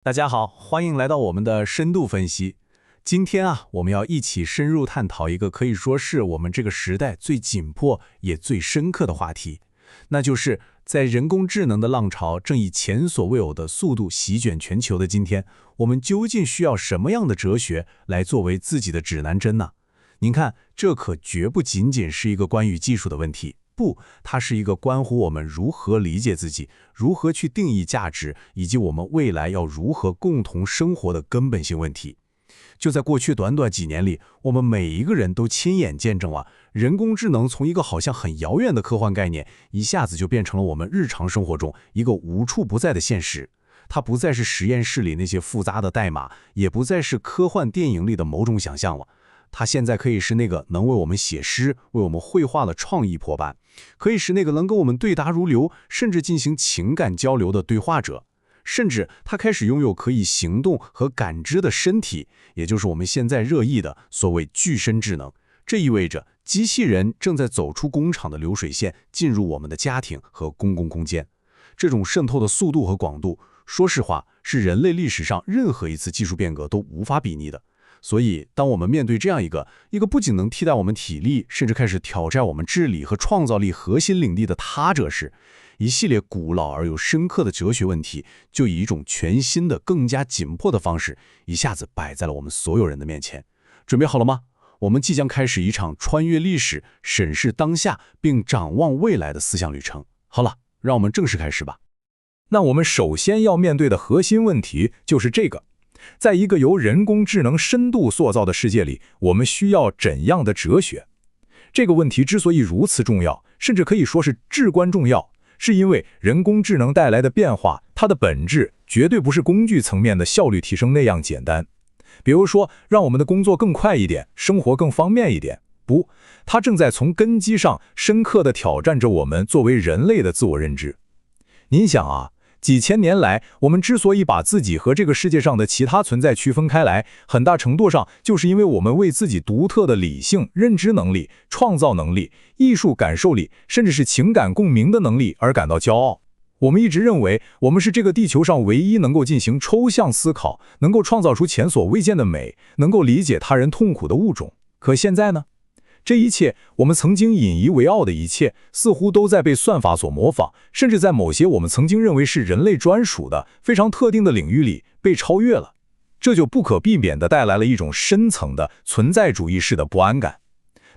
大家好，欢迎来到我们的深度分析。今天我们要一起深入探讨一个可以说是我们这个时代最紧迫也最深刻的话题，那就是在人工智能的浪潮正以前所未有的速度席卷全球的今天，我们究竟需要什么样的哲学来作为自己的指南针呢？您看，这可绝不仅仅是一个关于技术的问题。不，它是一个关乎我们如何理解自己，如何去定义价值，以及我们未来要如何共同生活的根本性问题。就在过去短短几年里，我们每一个人都亲眼见证了人工智能从一个好像很遥远的科幻概念，一下子就变成了我们日常生活中一个无处不在的现实。它不再是实验室里那些复杂的代码，也不再是科幻电影里的某种想象了。它现在可以是那个能为我们写诗、为我们绘画的创意伙伴，可以是那个能跟我们对答如流，甚至进行情感交流的对话者，甚至它开始拥有可以行动和感知的身体，也就是我们现在热议的所谓具身智能。这意味着机器人正在走出工厂的流水线，进入我们的家庭和公共空间。这种渗透的速度和广度，说实话，是人类历史上任何一次技术变革都无法比拟的。所以，当我们面对这样一个不仅能替代我们体力，甚至开始挑战我们智力和创造力核心领地的他者时，一系列古老而又深刻的哲学问题，就以一种全新的、更加紧迫的方式，一下子摆在了我们所有人的面前。准备好了吗？我们即将开始一场穿越历史、审视当下并展望未来的思想旅程。好了，让我们正式开始吧。那我们首先要面对的核心问题就是这个。在一个由人工智能深度塑造的世界里，我们需要怎样的哲学？这个问题之所以如此重要，甚至可以说是至关重要，是因为人工智能带来的变化，它的本质绝对不是工具层面的效率提升那样简单。比如说，让我们的工作更快一点，生活更方便一点。不，它正在从根基上深刻地挑战着我们作为人类的自我认知。您想几千年来，我们之所以把自己和这个世界上的其他存在区分开来，很大程度上就是因为我们为自己独特的理性、认知能力、创造能力、艺术感受力，甚至是情感共鸣的能力而感到骄傲。我们一直认为，我们是这个地球上唯一能够进行抽象思考，能够创造出前所未见的美，能够理解他人痛苦的物种。可现在呢？这一切，我们曾经引以为傲的一切，似乎都在被算法所模仿，甚至在某些我们曾经认为是人类专属的非常特定的领域里被超越了。这就不可避免地带来了一种深层的存在主义式的不安感。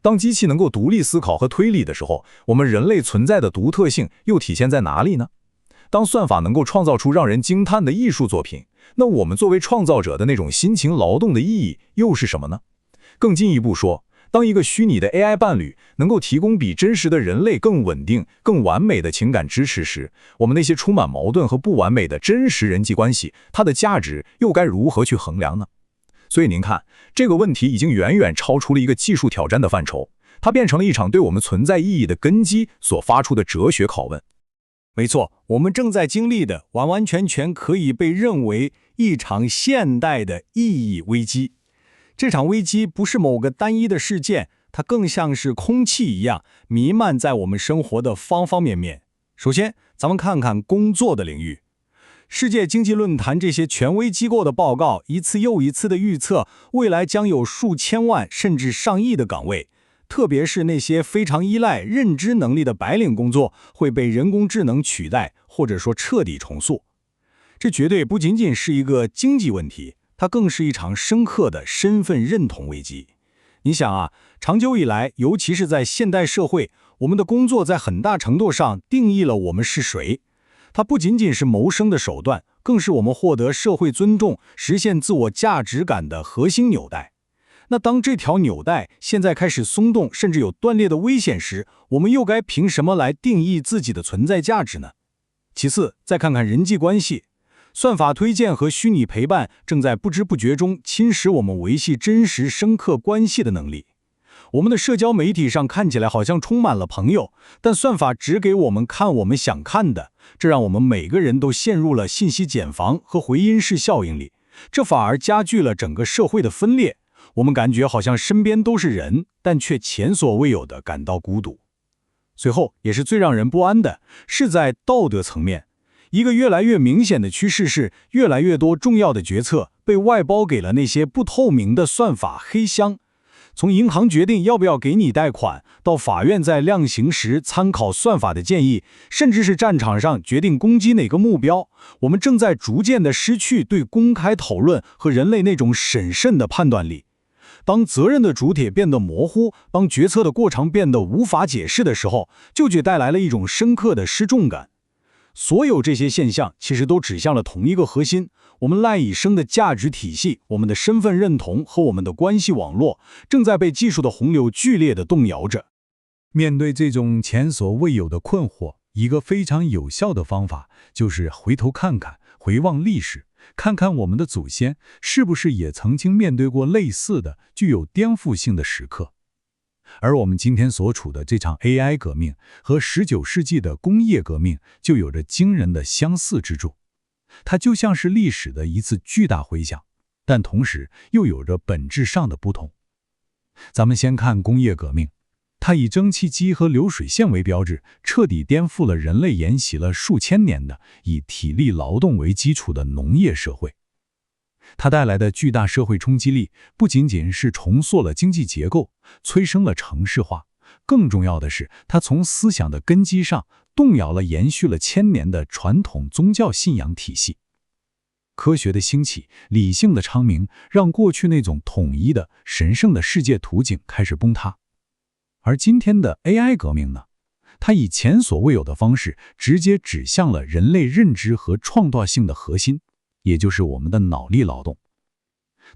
当机器能够独立思考和推理的时候，我们人类存在的独特性又体现在哪里呢？当算法能够创造出让人惊叹的艺术作品，那我们作为创造者的那种辛勤劳动的意义又是什么呢？更进一步说，当一个虚拟的 AI 伴侣能够提供比真实的人类更稳定、更完美的情感支持时，我们那些充满矛盾和不完美的真实人际关系，它的价值又该如何去衡量呢？所以您看，这个问题已经远远超出了一个技术挑战的范畴，它变成了一场对我们存在意义的根基所发出的哲学拷问。没错，我们正在经历的完完全全可以被认为一场现代的意义危机。这场危机不是某个单一的事件，它更像是空气一样弥漫在我们生活的方方面面。首先，咱们看看工作的领域。世界经济论坛这些权威机构的报告一次又一次地预测，未来将有数千万甚至上亿的岗位，特别是那些非常依赖认知能力的白领工作会被人工智能取代，或者说彻底重塑。这绝对不仅仅是一个经济问题，它更是一场深刻的身份认同危机。你想长久以来，尤其是在现代社会，我们的工作在很大程度上定义了我们是谁。它不仅仅是谋生的手段，更是我们获得社会尊重、实现自我价值感的核心纽带。那当这条纽带现在开始松动，甚至有断裂的危险时，我们又该凭什么来定义自己的存在价值呢？其次，再看看人际关系。算法推荐和虚拟陪伴正在不知不觉中侵蚀我们维系真实深刻关系的能力。我们的社交媒体上看起来好像充满了朋友，但算法只给我们看我们想看的，这让我们每个人都陷入了信息茧房和回音式效应里，这反而加剧了整个社会的分裂。我们感觉好像身边都是人，但却前所未有地感到孤独。随后，也是最让人不安的，是在道德层面。一个越来越明显的趋势是，越来越多重要的决策被外包给了那些不透明的算法黑箱。从银行决定要不要给你贷款，到法院在量刑时参考算法的建议，甚至是战场上决定攻击哪个目标，我们正在逐渐地失去对公开讨论和人类那种审慎的判断力。当责任的主体变得模糊，当决策的过程变得无法解释的时候，就带来了一种深刻的失重感。所有这些现象其实都指向了同一个核心，我们赖以生的价值体系，我们的身份认同和我们的关系网络，正在被技术的洪流剧烈地动摇着。面对这种前所未有的困惑，一个非常有效的方法就是回头看看，回望历史，看看我们的祖先是不是也曾经面对过类似的具有颠覆性的时刻。而我们今天所处的这场 AI 革命和19世纪的工业革命就有着惊人的相似之处，它就像是历史的一次巨大回响，但同时又有着本质上的不同。咱们先看工业革命，它以蒸汽机和流水线为标志，彻底颠覆了人类沿袭了数千年的以体力劳动为基础的农业社会。它带来的巨大社会冲击力，不仅仅是重塑了经济结构，催生了城市化，更重要的是，它从思想的根基上动摇了延续了千年的传统宗教信仰体系。科学的兴起，理性的昌明，让过去那种统一的神圣的世界图景开始崩塌。而今天的 AI 革命呢？它以前所未有的方式，直接指向了人类认知和创造性的核心，也就是我们的脑力劳动。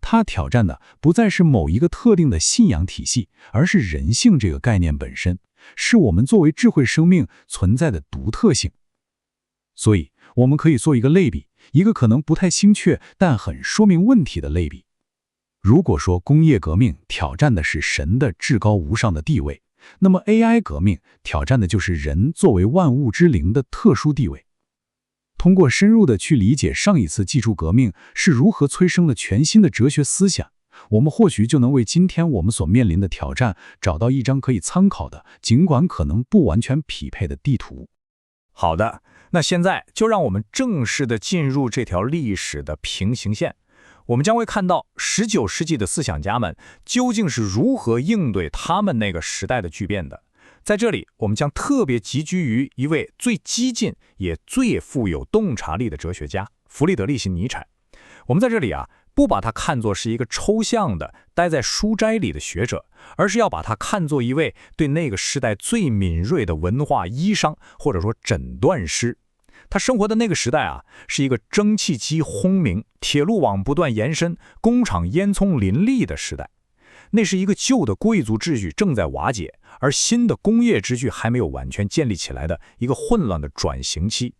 它挑战的不再是某一个特定的信仰体系，而是人性这个概念本身，是我们作为智慧生命存在的独特性。所以，我们可以做一个类比，一个可能不太精确，但很说明问题的类比。如果说工业革命挑战的是神的至高无上的地位，那么 AI 革命挑战的就是人作为万物之灵的特殊地位。通过深入的去理解上一次技术革命是如何催生了全新的哲学思想，我们或许就能为今天我们所面临的挑战找到一张可以参考的，尽管可能不完全匹配的地图。好的，那现在就让我们正式的进入这条历史的平行线。我们将会看到19世纪的思想家们究竟是如何应对他们那个时代的巨变的。在这里，我们将特别集聚于一位最激进也最富有洞察力的哲学家弗里德里希·尼采。我们在这里不把他看作是一个抽象的待在书斋里的学者，而是要把他看作一位对那个时代最敏锐的文化医生，或者说诊断师。他生活的那个时代是一个蒸汽机轰鸣、铁路网不断延伸、工厂烟囱林立的时代。那是一个旧的贵族秩序正在瓦解，而新的工业秩序还没有完全建立起来的一个混乱的转型期。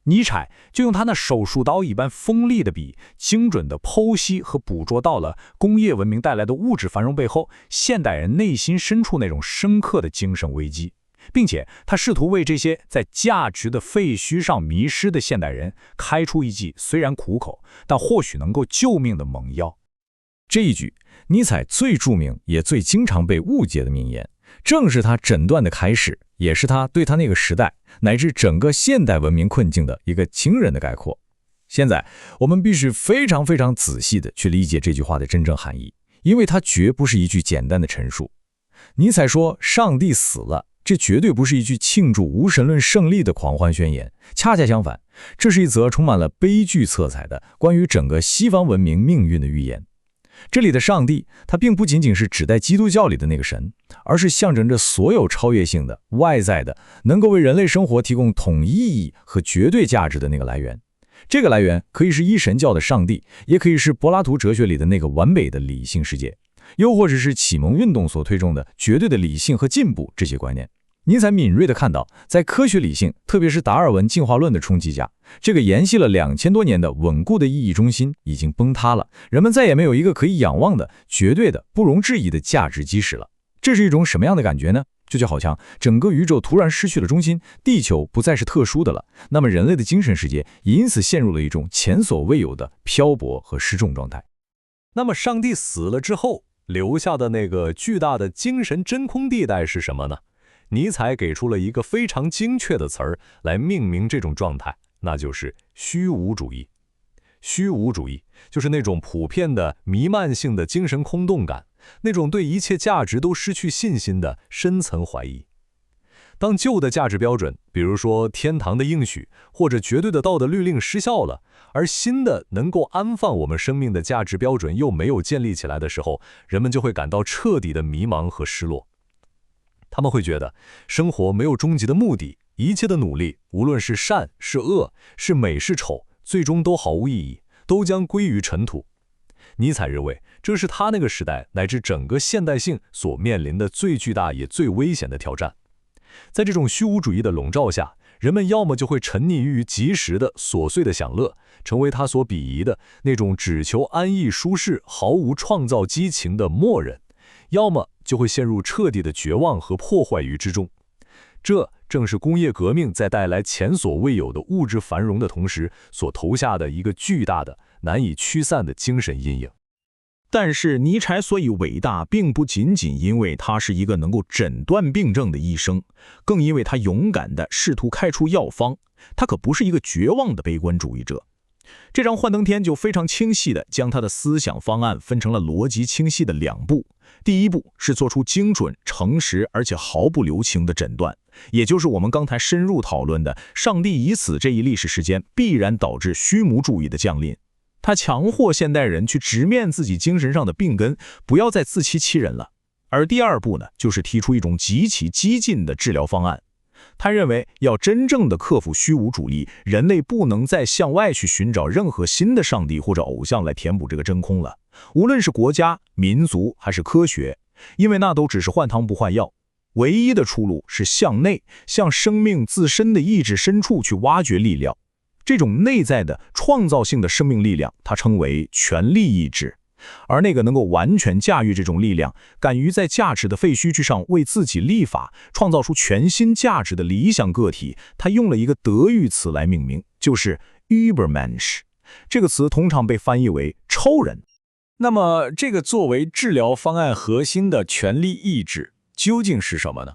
尼采就用他那手术刀一般锋利的笔，精准地剖析和捕捉到了工业文明带来的物质繁荣背后，现代人内心深处那种深刻的精神危机，并且他试图为这些在价值的废墟上迷失的现代人开出一剂虽然苦口，但或许能够救命的猛药。这一句，尼采最著名也最经常被误解的名言，正是他诊断的开始，也是他对他那个时代乃至整个现代文明困境的一个惊人的概括。现在我们必须非常非常仔细地去理解这句话的真正含义，因为它绝不是一句简单的陈述。尼采说上帝死了，这绝对不是一句庆祝无神论胜利的狂欢宣言，恰恰相反，这是一则充满了悲剧色彩的关于整个西方文明命运的预言。这里的上帝，它并不仅仅是指代基督教里的那个神，而是象征着所有超越性的、外在的，能够为人类生活提供统一意义和绝对价值的那个来源。这个来源可以是一神教的上帝，也可以是柏拉图哲学里的那个完美的理性世界，又或者是启蒙运动所推崇的绝对的理性和进步这些观念。尼采敏锐地看到，在科学理性，特别是达尔文进化论的冲击下，这个沿袭了2000多年的稳固的意义中心已经崩塌了，人们再也没有一个可以仰望的、绝对的、不容置疑的价值基石了。这是一种什么样的感觉呢？就好像整个宇宙突然失去了中心，地球不再是特殊的了，那么人类的精神世界也因此陷入了一种前所未有的漂泊和失重状态。那么上帝死了之后，留下的那个巨大的精神真空地带是什么呢？尼采给出了一个非常精确的词儿来命名这种状态，那就是虚无主义。虚无主义就是那种普遍的弥漫性的精神空洞感，那种对一切价值都失去信心的深层怀疑。当旧的价值标准，比如说天堂的应许或者绝对的道德律令失效了，而新的能够安放我们生命的价值标准又没有建立起来的时候，人们就会感到彻底的迷茫和失落。他们会觉得生活没有终极的目的，一切的努力，无论是善是恶，是美是丑，最终都毫无意义，都将归于尘土。尼采认为，这是他那个时代乃至整个现代性所面临的最巨大也最危险的挑战。在这种虚无主义的笼罩下，人们要么就会沉溺于及时的琐碎的享乐，成为他所鄙夷的那种只求安逸舒适、毫无创造激情的默人，要么就会陷入彻底的绝望和破坏于之中。这正是工业革命在带来前所未有的物质繁荣的同时，所投下的一个巨大的、难以驱散的精神阴影。但是尼采所以伟大，并不仅仅因为他是一个能够诊断病症的医生，更因为他勇敢地试图开出药方。他可不是一个绝望的悲观主义者。这张幻灯片就非常清晰地将他的思想方案分成了逻辑清晰的两步。第一步是做出精准、诚实而且毫不留情的诊断，也就是我们刚才深入讨论的上帝已死这一历史事件必然导致虚无主义的降临。他强迫现代人去直面自己精神上的病根，不要再自欺欺人了。而第二步呢，就是提出一种极其激进的治疗方案。他认为，要真正的克服虚无主义，人类不能再向外去寻找任何新的上帝或者偶像来填补这个真空了，无论是国家、民族还是科学，因为那都只是换汤不换药。唯一的出路是向内，向生命自身的意志深处去挖掘力量。这种内在的创造性的生命力量，它称为权力意志。而那个能够完全驾驭这种力量，敢于在价值的废墟之上为自己立法，创造出全新价值的理想个体，他用了一个德语词来命名，就是 Übermensch。这个词通常被翻译为超人。那么，这个作为治疗方案核心的权力意志究竟是什么呢？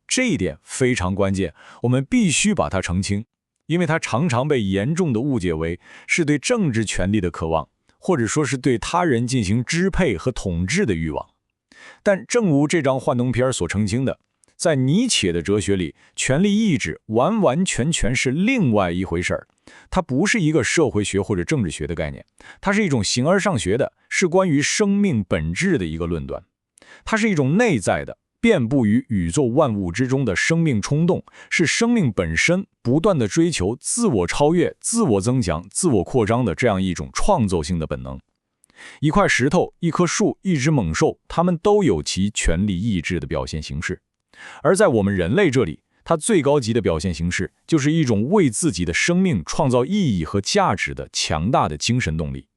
这一点非常关键，我们必须把它澄清，因为它常常被严重的误解为是对政治权力的渴望，或者说是对他人进行支配和统治的欲望。但正如这张幻灯片所澄清的，在尼采的哲学里，权力意志完完全全是另外一回事儿。它不是一个社会学或者政治学的概念，它是一种形而上学的，是关于生命本质的一个论断。它是一种内在的，遍布于宇宙万物之中的生命冲动，是生命本身不断的追求自我超越、自我增强、自我扩张的这样一种创造性的本能。一块石头、一棵树、一只猛兽，它们都有其权力意志的表现形式。而在我们人类这里，它最高级的表现形式就是一种为自己的生命创造意义和价值的强大的精神动力。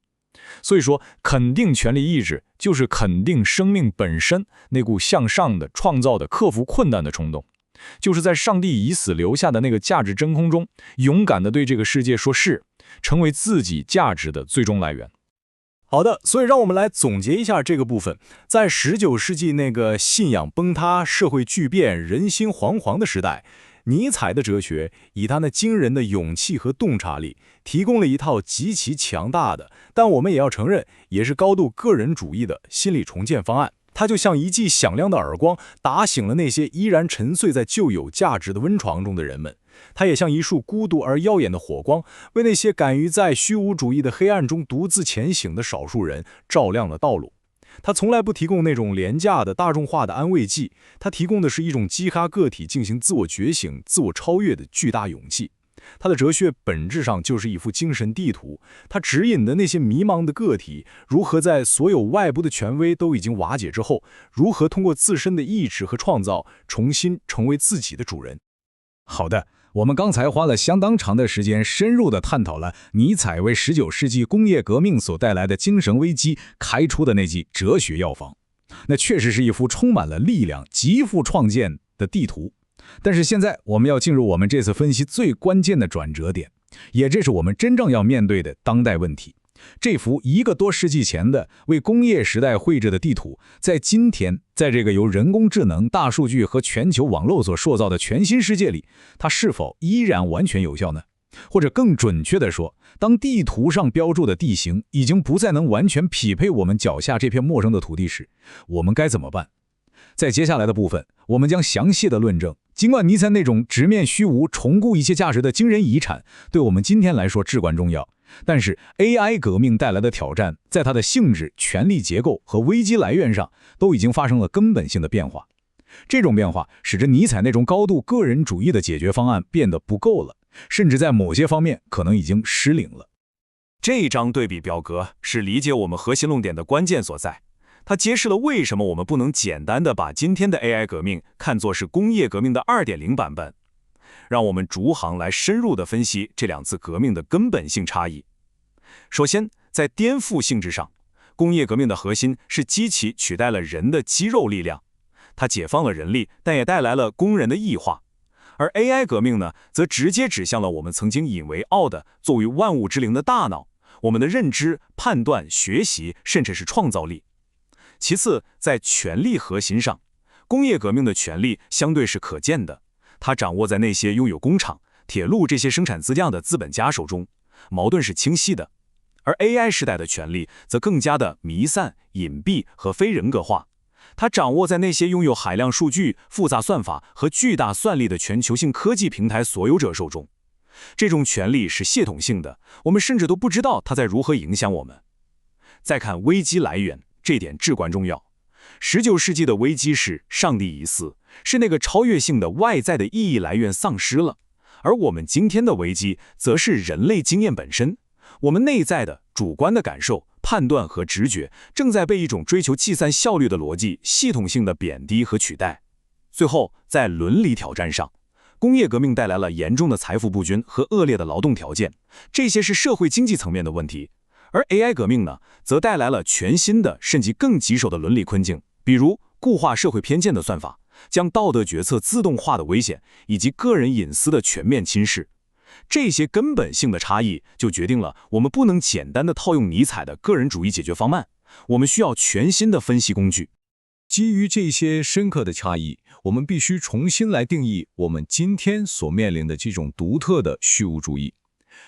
所以说，肯定权力意志就是肯定生命本身那股向上的、创造的、克服困难的冲动，就是在上帝已死留下的那个价值真空中，勇敢地对这个世界说是，成为自己价值的最终来源。好的，所以让我们来总结一下这个部分。在19世纪那个信仰崩塌、社会巨变、人心惶惶的时代，尼采的哲学以他那惊人的勇气和洞察力，提供了一套极其强大的，但我们也要承认，也是高度个人主义的心理重建方案。它就像一记响亮的耳光，打醒了那些依然沉睡在旧有价值的温床中的人们。它也像一束孤独而耀眼的火光，为那些敢于在虚无主义的黑暗中独自前行的少数人照亮了道路。它从来不提供那种廉价的大众化的安慰剂，它提供的是一种激发个体进行自我觉醒、自我超越的巨大勇气。它的哲学本质上就是一幅精神地图，它指引的那些迷茫的个体，如何在所有外部的权威都已经瓦解之后，如何通过自身的意志和创造，重新成为自己的主人。好的，我们刚才花了相当长的时间，深入地探讨了尼采为19世纪工业革命所带来的精神危机开出的那剂哲学药方。那确实是一幅充满了力量、极富创建的地图。但是现在我们要进入我们这次分析最关键的转折点，也这是我们真正要面对的当代问题。这幅1个多世纪前的为工业时代绘制的地图，在今天，在这个由人工智能、大数据和全球网络所塑造的全新世界里，它是否依然完全有效呢？或者更准确地说，当地图上标注的地形已经不再能完全匹配我们脚下这片陌生的土地时，我们该怎么办？在接下来的部分，我们将详细的论证，尽管尼采那种直面虚无、重构一切价值的惊人遗产，对我们今天来说至关重要，但是 AI 革命带来的挑战，在它的性质、权力结构和危机来源上，都已经发生了根本性的变化。这种变化使得尼采那种高度个人主义的解决方案变得不够了，甚至在某些方面可能已经失灵了。这张对比表格是理解我们核心论点的关键所在。它揭示了为什么我们不能简单的把今天的 AI 革命看作是工业革命的 2.0 版本。让我们逐行来深入的分析这两次革命的根本性差异。首先，在颠覆性质上，工业革命的核心是机器取代了人的肌肉力量，它解放了人力，但也带来了工人的异化。而 AI 革命呢，则直接指向了我们曾经引为傲的作为万物之灵的大脑，我们的认知、判断、学习，甚至是创造力。其次，在权力核心上，工业革命的权力相对是可见的，它掌握在那些拥有工厂、铁路这些生产资料的资本家手中，矛盾是清晰的。而 AI 时代的权力则更加的弥散、隐蔽和非人格化，它掌握在那些拥有海量数据、复杂算法和巨大算力的全球性科技平台所有者手中。这种权力是系统性的，我们甚至都不知道它在如何影响我们。再看危机来源，这点至关重要。19世纪的危机是上帝已死，是那个超越性的外在的意义来源丧失了，而我们今天的危机则是人类经验本身，我们内在的主观的感受、判断和直觉正在被一种追求计算效率的逻辑系统性的贬低和取代。最后，在伦理挑战上，工业革命带来了严重的财富不均和恶劣的劳动条件，这些是社会经济层面的问题。而 AI 革命呢，则带来了全新的甚至更棘手的伦理困境，比如固化社会偏见的算法，将道德决策自动化的危险，以及个人隐私的全面侵蚀。这些根本性的差异就决定了我们不能简单的套用尼采的个人主义解决方案，我们需要全新的分析工具。基于这些深刻的差异，我们必须重新来定义我们今天所面临的这种独特的虚无主义。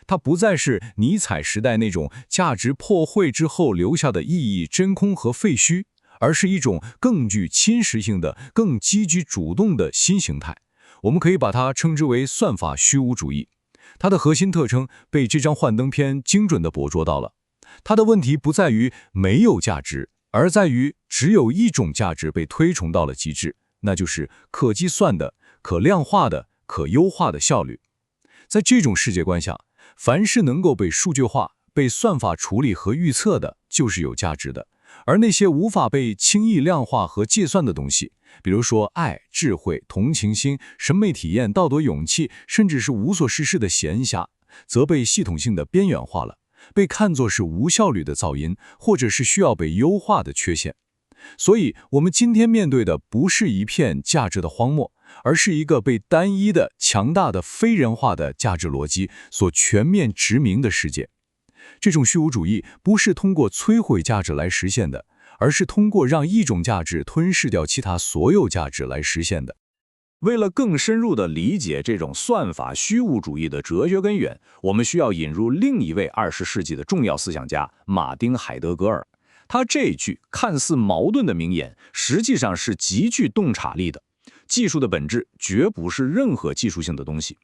它不再是尼采时代那种价值破坏之后留下的意义真空和废墟，而是一种更具侵蚀性的、更积极主动的新形态。我们可以把它称之为算法虚无主义。它的核心特征被这张幻灯片精准地捕捉到了。它的问题不在于没有价值，而在于只有一种价值被推崇到了极致，那就是可计算的、可量化的、可优化的效率。在这种世界观下，凡是能够被数据化、被算法处理和预测的，就是有价值的。而那些无法被轻易量化和计算的东西，比如说爱、智慧、同情心、审美体验、道德勇气，甚至是无所事事的闲暇，则被系统性的边缘化了，被看作是无效率的噪音，或者是需要被优化的缺陷。所以，我们今天面对的不是一片价值的荒漠，而是一个被单一的、强大的、非人化的价值逻辑所全面殖民的世界。这种虚无主义不是通过摧毁价值来实现的，而是通过让一种价值吞噬掉其他所有价值来实现的。为了更深入地理解这种算法虚无主义的哲学根源，我们需要引入另一位20世纪的重要思想家马丁·海德格尔。他这句看似矛盾的名言，实际上是极具洞察力的。技术的本质绝不是任何技术性的东西。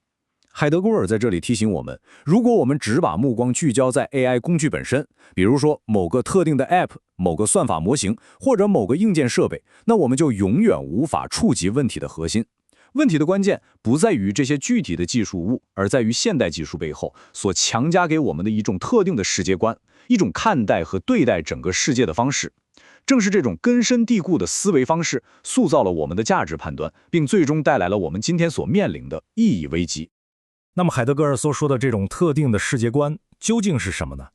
海德格尔在这里提醒我们，如果我们只把目光聚焦在 AI 工具本身，比如说某个特定的 App、某个算法模型或者某个硬件设备，那我们就永远无法触及问题的核心。问题的关键不在于这些具体的技术物，而在于现代技术背后所强加给我们的一种特定的世界观，一种看待和对待整个世界的方式。正是这种根深蒂固的思维方式，塑造了我们的价值判断，并最终带来了我们今天所面临的意义危机。那么海德格尔所说的这种特定的世界观究竟是什么呢？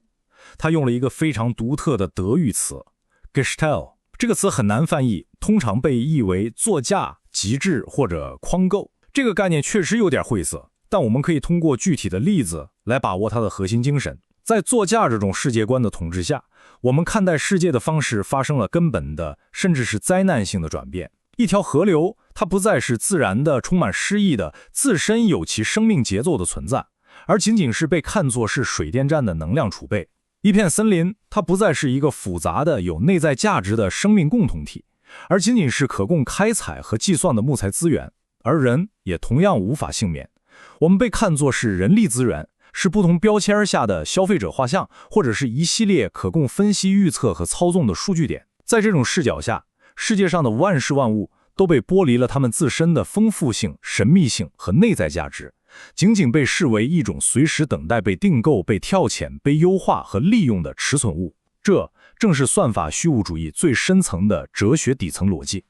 他用了一个非常独特的德语词 Gestalt， 这个词很难翻译，通常被译为座驾、极致或者框构。这个概念确实有点晦涩，但我们可以通过具体的例子来把握它的核心精神。在座驾这种世界观的统治下，我们看待世界的方式发生了根本的，甚至是灾难性的转变。一条河流，它不再是自然的、充满诗意的、自身有其生命节奏的存在，而仅仅是被看作是水电站的能量储备。一片森林，它不再是一个复杂的有内在价值的生命共同体，而仅仅是可供开采和计算的木材资源。而人也同样无法幸免，我们被看作是人力资源，是不同标签下的消费者画像，或者是一系列可供分析、预测和操纵的数据点。在这种视角下，世界上的万事万物都被剥离了它们自身的丰富性、神秘性和内在价值，仅仅被视为一种随时等待被订购、被跳遣、被优化和利用的迟损物。这正是算法虚无主义最深层的哲学底层逻辑。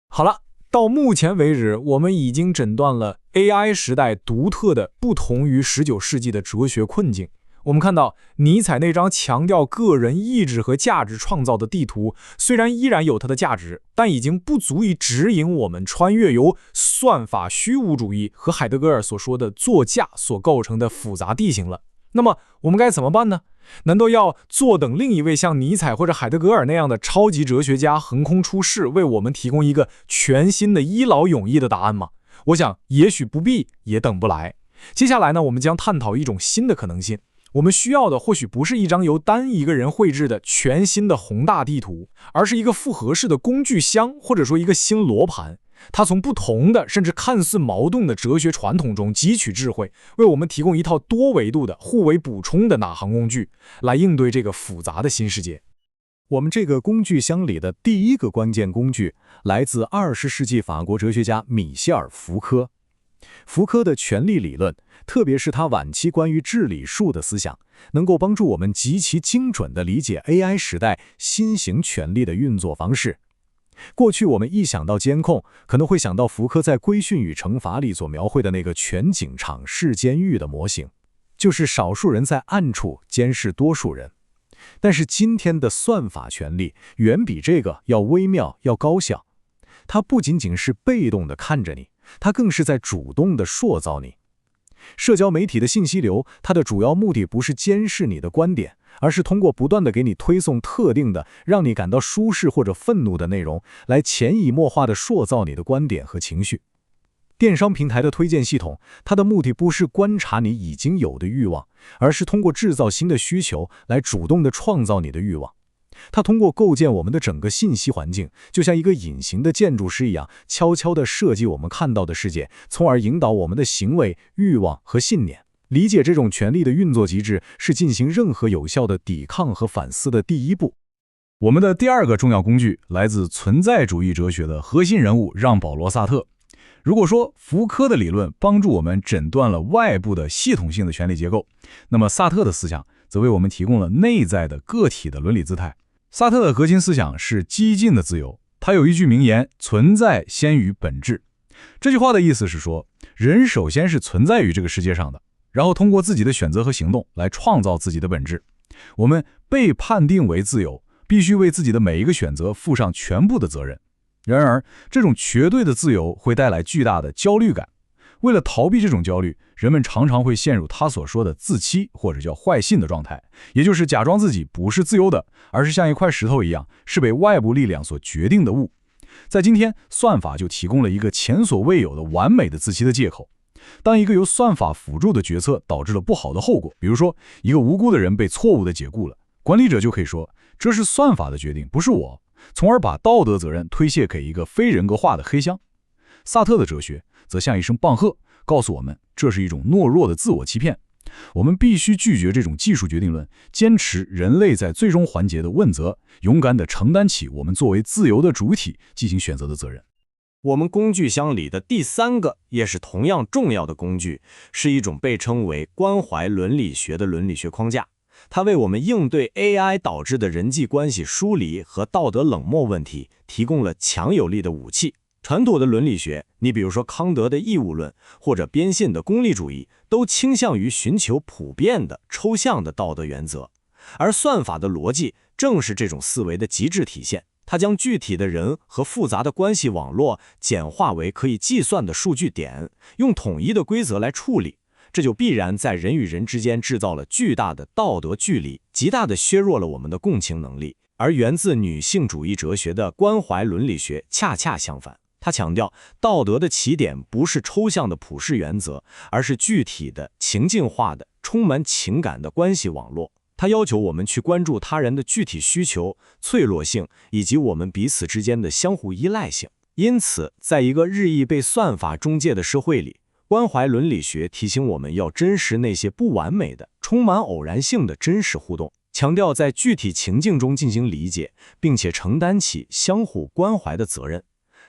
好了，到目前为止，我们已经诊断了 AI 时代独特的不同于19世纪的哲学困境。我们看到尼采那张强调个人意志和价值创造的地图，虽然依然有它的价值，但已经不足以指引我们穿越由算法虚无主义和海德格尔所说的作价所构成的复杂地形了。那么我们该怎么办呢？难道要坐等另一位像尼采或者海德格尔那样的超级哲学家横空出世，为我们提供一个全新的一劳永逸的答案吗？我想也许不必，也等不来。接下来呢，我们将探讨一种新的可能性。我们需要的或许不是一张由单一个人绘制的全新的宏大地图，而是一个复合式的工具箱，或者说一个新罗盘。它从不同的甚至看似矛盾的哲学传统中汲取智慧，为我们提供一套多维度的互为补充的哪行工具，来应对这个复杂的新世界。我们这个工具箱里的第一个关键工具来自20世纪法国哲学家米歇尔·福柯。福柯的权力理论，特别是他晚期关于治理术的思想，能够帮助我们极其精准地理解 AI 时代新型权力的运作方式。过去我们一想到监控，可能会想到福柯在《规训与惩罚》里所描绘的那个全警场式监狱的模型，就是少数人在暗处监视多数人。但是今天的算法权力远比这个要微妙、要高效。它不仅仅是被动地看着你，它更是在主动地塑造你。社交媒体的信息流，它的主要目的不是监视你的观点，而是通过不断地给你推送特定的让你感到舒适或者愤怒的内容，来潜移默化地塑造你的观点和情绪。电商平台的推荐系统，它的目的不是观察你已经有的欲望，而是通过制造新的需求来主动地创造你的欲望。它通过构建我们的整个信息环境，就像一个隐形的建筑师一样，悄悄地设计我们看到的世界，从而引导我们的行为、欲望和信念。理解这种权力的运作机制，是进行任何有效的抵抗和反思的第一步。我们的第二个重要工具来自存在主义哲学的核心人物让·保罗·萨特。如果说福柯的理论帮助我们诊断了外部的系统性的权力结构，那么萨特的思想则为我们提供了内在的个体的伦理姿态。萨特的核心思想是激进的自由，他有一句名言：存在先于本质。这句话的意思是说，人首先是存在于这个世界上的，然后通过自己的选择和行动来创造自己的本质。我们被判定为自由，必须为自己的每一个选择负上全部的责任。然而，这种绝对的自由会带来巨大的焦虑感。为了逃避这种焦虑，人们常常会陷入他所说的自欺或者叫坏信的状态，也就是假装自己不是自由的，而是像一块石头一样，是被外部力量所决定的物。在今天，算法就提供了一个前所未有的完美的自欺的借口。当一个由算法辅助的决策导致了不好的后果，比如说一个无辜的人被错误的解雇了，管理者就可以说这是算法的决定，不是我，从而把道德责任推卸给一个非人格化的黑箱。萨特的哲学则像一声棒喝，告诉我们这是一种懦弱的自我欺骗。我们必须拒绝这种技术决定论，坚持人类在最终环节的问责，勇敢地承担起我们作为自由的主体进行选择的责任。我们工具箱里的第三个也是同样重要的工具，是一种被称为关怀伦理学的伦理学框架。它为我们应对 AI 导致的人际关系疏离和道德冷漠问题提供了强有力的武器。传统的伦理学，你比如说康德的义务论或者边沁的功利主义，都倾向于寻求普遍的、抽象的道德原则，而算法的逻辑正是这种思维的极致体现。它将具体的人和复杂的关系网络简化为可以计算的数据点，用统一的规则来处理，这就必然在人与人之间制造了巨大的道德距离，极大地削弱了我们的共情能力。而源自女性主义哲学的关怀伦理学恰恰相反。他强调，道德的起点不是抽象的普世原则，而是具体的、情境化的、充满情感的关系网络。他要求我们去关注他人的具体需求、脆弱性以及我们彼此之间的相互依赖性。因此，在一个日益被算法中介的社会里，关怀伦理学提醒我们要珍视那些不完美的、充满偶然性的真实互动，强调在具体情境中进行理解，并且承担起相互关怀的责任。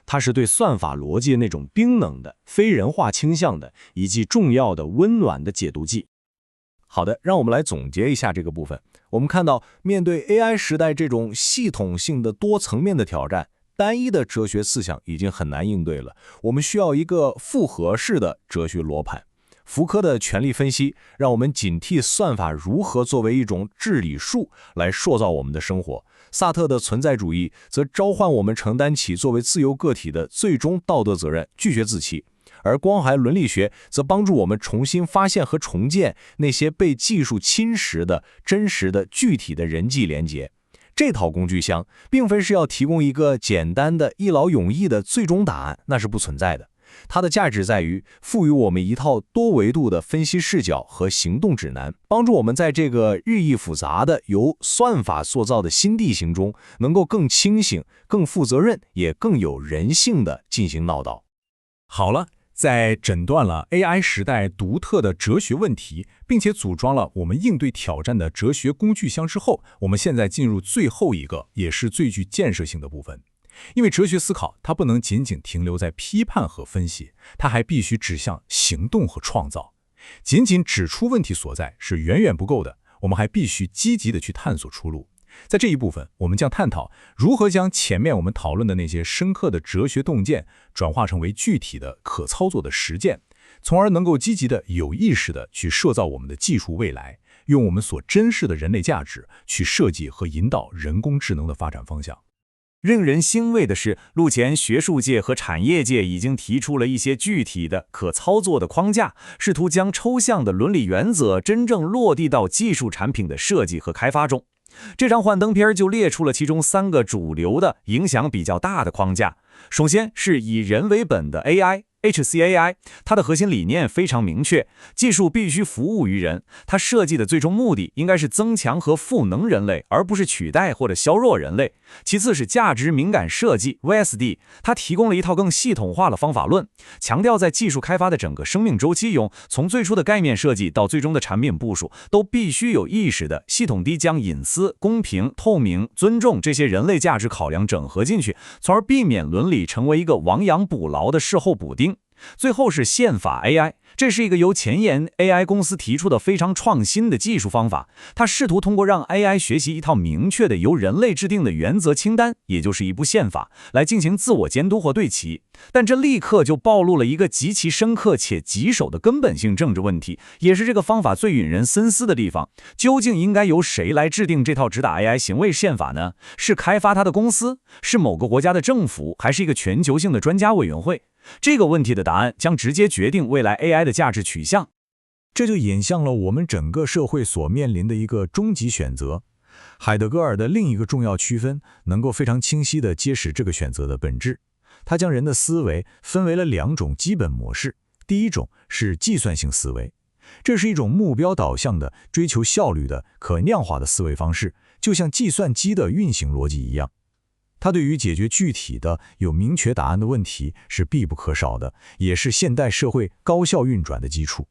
它是对算法逻辑那种冰冷的、非人化倾向的以及重要的温暖的解读剂。好的，让我们来总结一下这个部分。我们看到，面对 AI 时代这种系统性的多层面的挑战，单一的哲学思想已经很难应对了。我们需要一个复合式的哲学罗盘。福柯的权力分析让我们警惕算法如何作为一种治理术来塑造我们的生活。萨特的存在主义则召唤我们承担起作为自由个体的最终道德责任，拒绝自欺。而关怀伦理学则帮助我们重新发现和重建那些被技术侵蚀的真实的具体的人际连结。这套工具箱并非是要提供一个简单的一劳永逸的最终答案，那是不存在的。它的价值在于赋予我们一套多维度的分析视角和行动指南，帮助我们在这个日益复杂的由算法塑造的新地形中，能够更清醒、更负责任，也更有人性地进行闹道。好了，在诊断了 AI 时代独特的哲学问题，并且组装了我们应对挑战的哲学工具箱之后，我们现在进入最后一个，也是最具建设性的部分。因为哲学思考，它不能仅仅停留在批判和分析，它还必须指向行动和创造。仅仅指出问题所在是远远不够的，我们还必须积极地去探索出路。在这一部分，我们将探讨如何将前面我们讨论的那些深刻的哲学洞见，转化成为具体的可操作的实践，从而能够积极的、有意识的去塑造我们的技术未来，用我们所珍视的人类价值去设计和引导人工智能的发展方向。令人欣慰的是，目前学术界和产业界已经提出了一些具体的、可操作的框架，试图将抽象的伦理原则真正落地到技术产品的设计和开发中。这张幻灯片就列出了其中3个主流的、影响比较大的框架。首先是以人为本的 AI。HCAI， 它的核心理念非常明确，技术必须服务于人，它设计的最终目的应该是增强和赋能人类，而不是取代或者削弱人类。其次是价值敏感设计 VSD， 它提供了一套更系统化的方法论，强调在技术开发的整个生命周期中，从最初的概念设计到最终的产品部署，都必须有意识的、系统地将隐私、公平、透明、尊重这些人类价值考量整合进去，从而避免伦理成为一个亡羊补牢的事后补丁。最后是宪法 AI， 这是一个由前沿 AI 公司提出的非常创新的技术方法。它试图通过让 AI 学习一套明确的由人类制定的原则清单，也就是一部宪法，来进行自我监督或对齐。但这立刻就暴露了一个极其深刻且棘手的根本性政治问题，也是这个方法最引人深思的地方。究竟应该由谁来制定这套指导 AI 行为宪法呢？是开发它的公司？是某个国家的政府？还是一个全球性的专家委员会？这个问题的答案将直接决定未来 AI 的价值取向。这就引向了我们整个社会所面临的一个终极选择。海德格尔的另一个重要区分能够非常清晰地揭示这个选择的本质。他将人的思维分为了2种基本模式。第一种是计算性思维，这是一种目标导向的、追求效率的、可量化的思维方式，就像计算机的运行逻辑一样。它对于解决具体的、有明确答案的问题是必不可少的，也是现代社会高效运转的基础。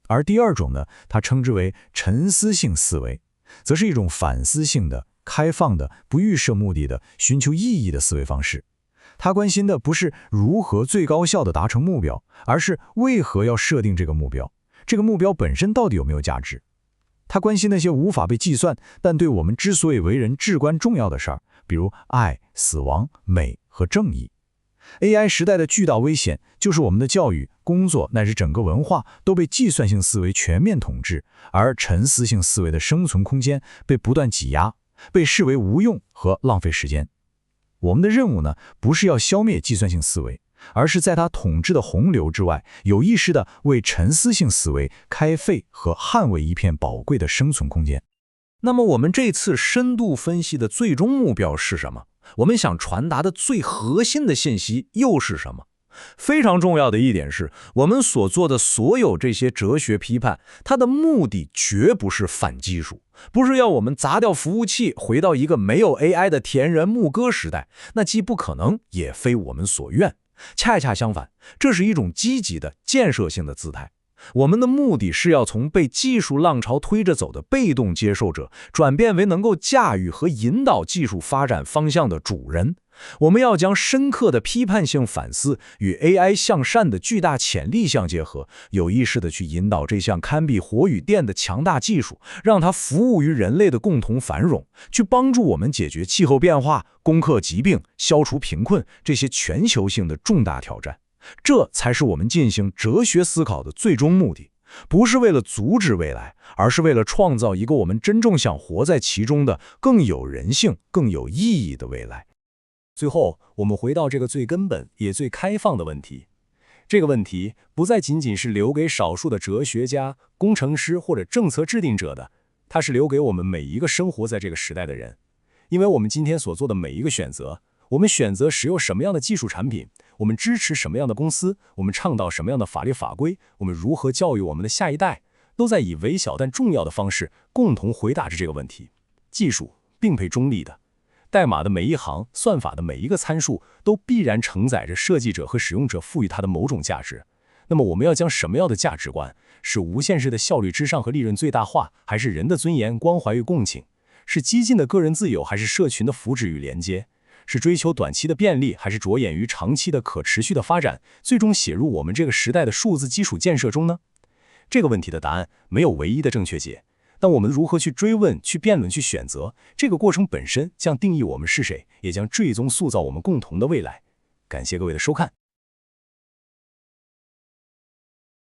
而第二种呢，它称之为沉思性思维，则是一种反思性的、开放的、不预设目的的、寻求意义的思维方式。它关心的不是如何最高效地达成目标，而是为何要设定这个目标，这个目标本身到底有没有价值。它关心那些无法被计算，但对我们之所以为人至关重要的事儿，比如爱、死亡、美和正义。AI 时代的巨大危险，就是我们的教育、工作乃至整个文化都被计算性思维全面统治，而沉思性思维的生存空间被不断挤压，被视为无用和浪费时间。我们的任务呢，不是要消灭计算性思维，而是在它统治的洪流之外，有意识地为沉思性思维开废和捍卫一片宝贵的生存空间。那么我们这次深度分析的最终目标是什么？我们想传达的最核心的信息又是什么？非常重要的一点是，我们所做的所有这些哲学批判，它的目的绝不是反技术，不是要我们砸掉服务器，回到一个没有 AI 的田园牧歌时代，那既不可能，也非我们所愿。恰恰相反，这是一种积极的、建设性的姿态。我们的目的是要从被技术浪潮推着走的被动接受者，转变为能够驾驭和引导技术发展方向的主人。我们要将深刻的批判性反思与 AI 向善的巨大潜力相结合，有意识地去引导这项堪比火与电的强大技术，让它服务于人类的共同繁荣，去帮助我们解决气候变化、攻克疾病、消除贫困这些全球性的重大挑战。这才是我们进行哲学思考的最终目的，不是为了阻止未来，而是为了创造一个我们真正想活在其中的更有人性、更有意义的未来。最后，我们回到这个最根本也最开放的问题。这个问题不再仅仅是留给少数的哲学家、工程师或者政策制定者的，它是留给我们每一个生活在这个时代的人。因为我们今天所做的每一个选择，我们选择使用什么样的技术产品，我们支持什么样的公司，我们倡导什么样的法律法规，我们如何教育我们的下一代，都在以微小但重要的方式共同回答着这个问题。技术并非中立的，代码的每一行，算法的每一个参数，都必然承载着设计者和使用者赋予它的某种价值。那么我们要将什么样的价值观？是无限制的效率至上和利润最大化，还是人的尊严、关怀与共情？是激进的个人自由，还是社群的福祉与连接？是追求短期的便利，还是着眼于长期的可持续的发展，最终写入我们这个时代的数字基础建设中呢？这个问题的答案没有唯一的正确解，但我们如何去追问、去辩论、去选择，这个过程本身将定义我们是谁，也将最终塑造我们共同的未来。感谢各位的收看。